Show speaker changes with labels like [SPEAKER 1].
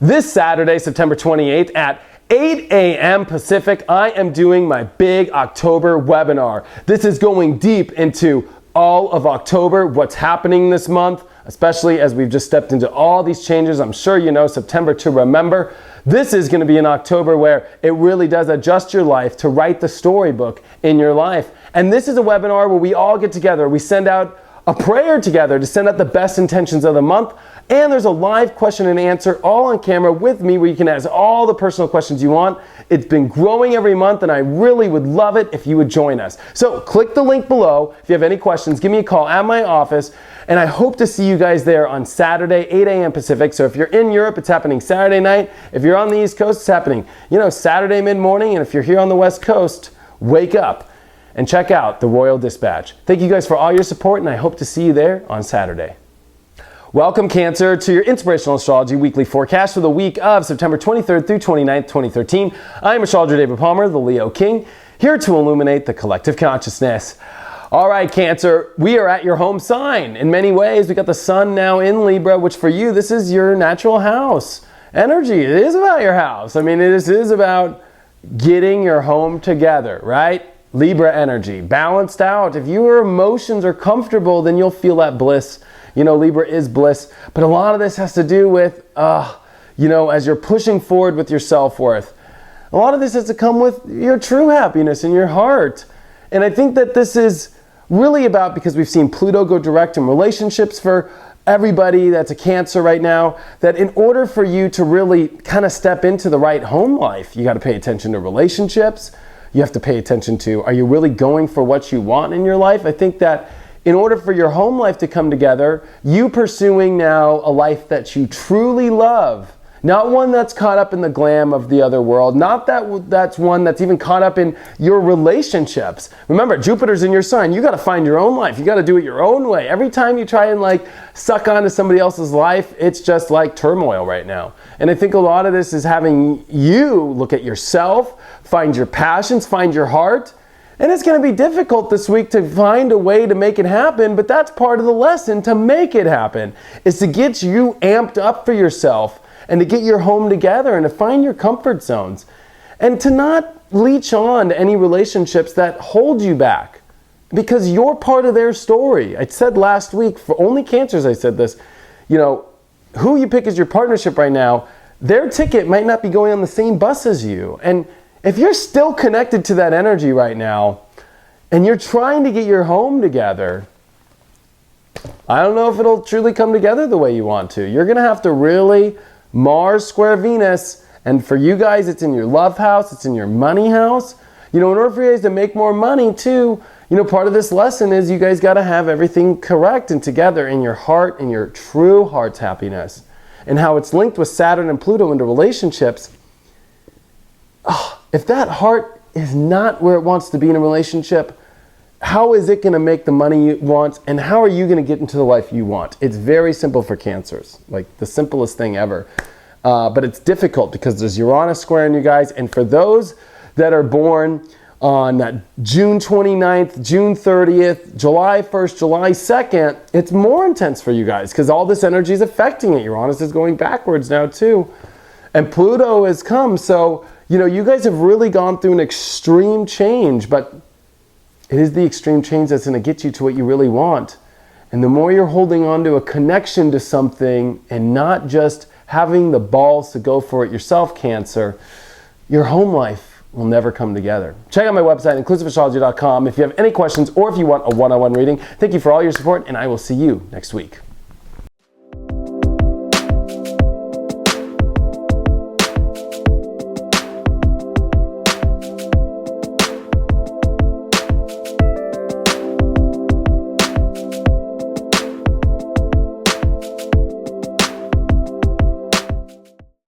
[SPEAKER 1] This Saturday, September 28th at 8 a.m. Pacific, I am doing my big October webinar. This is going deep into all of October, what's happening this month, especially as we've just stepped into all these changes. I'm sure you know September to remember. This is going to be an October where it really does adjust your life to write the storybook in your life. And this is a webinar where we all get together. We send out a prayer together to send out the best intentions of the month. And there's a live question and answer all on camera with me where you can ask all the personal questions you want. It's been growing every month and I really would love it if you would join us. So click the link below. If you have any questions, give me a call at my office. And I hope to see you guys there on Saturday, 8 a.m. Pacific. So if you're in Europe, it's happening Saturday night. If you're on the East Coast, it's happening, Saturday mid-morning. And if you're here on the West Coast, wake up and check out the Royal Dispatch. Thank you guys for all your support, and I hope to see you there on Saturday. Welcome, Cancer, to your Inspirational Astrology Weekly Forecast for the week of September 23rd through 29th, 2013. I'm Astrologer David Palmer, the Leo King, here to illuminate the collective consciousness. All right, Cancer, we are at your home sign. In many ways, we got the sun now in Libra, which for you, this is your natural house energy. It is about your house. I mean, this is about getting your home together, right? Libra energy, balanced out. If your emotions are comfortable, then you'll feel that bliss. Libra is bliss. But a lot of this has to do with, as you're pushing forward with your self-worth. A lot of this has to come with your true happiness in your heart. And I think that this is really about, because we've seen Pluto go direct in relationships for everybody that's a Cancer right now, that in order for you to really kind of step into the right home life, you got to pay attention to relationships. You have to pay attention to, are you really going for what you want in your life? I think that in order for your home life to come together, you pursuing now a life that you truly love, not one that's caught up in the glam of the other world, not that's one that's even caught up in your relationships. Remember, Jupiter's in your sign. You got to find your own life. You got to do it your own way. Every time you try and suck onto somebody else's life, it's just like turmoil right now. And I think a lot of this is having you look at yourself, find your passions, find your heart. And it's going to be difficult this week to find a way to make it happen, but that's part of the lesson to make it happen, is to get you amped up for yourself and to get your home together and to find your comfort zones and to not leech on to any relationships that hold you back because you're part of their story. I said last week, for only Cancers I said this, who you pick as your partnership right now, their ticket might not be going on the same bus as you. And if you're still connected to that energy right now and you're trying to get your home together, I don't know if it'll truly come together the way you want to. You're going to have to really Mars square Venus, and for you guys, it's in your love house, it's in your money house. In order for you guys to make more money too, part of this lesson is you guys got to have everything correct and together in your heart and your true heart's happiness. And how it's linked with Saturn and Pluto into relationships. If that heart is not where it wants to be in a relationship, how is it going to make the money you want, and how are you going to get into the life you want? It's very simple for Cancers, like the simplest thing ever. But it's difficult because there's Uranus squaring you guys, and for those that are born on that June 29th, June 30th, July 1st, July 2nd, it's more intense for you guys because all this energy is affecting it. Uranus is going backwards now too. And Pluto has come, so you guys have really gone through an extreme change, but it is the extreme change that's going to get you to what you really want. And the more you're holding on to a connection to something and not just having the balls to go for it yourself, Cancer, your home life will never come together. Check out my website, inclusiveastrology.com, if you have any questions or if you want a one-on-one reading. Thank you for all your support, and I will see you next week.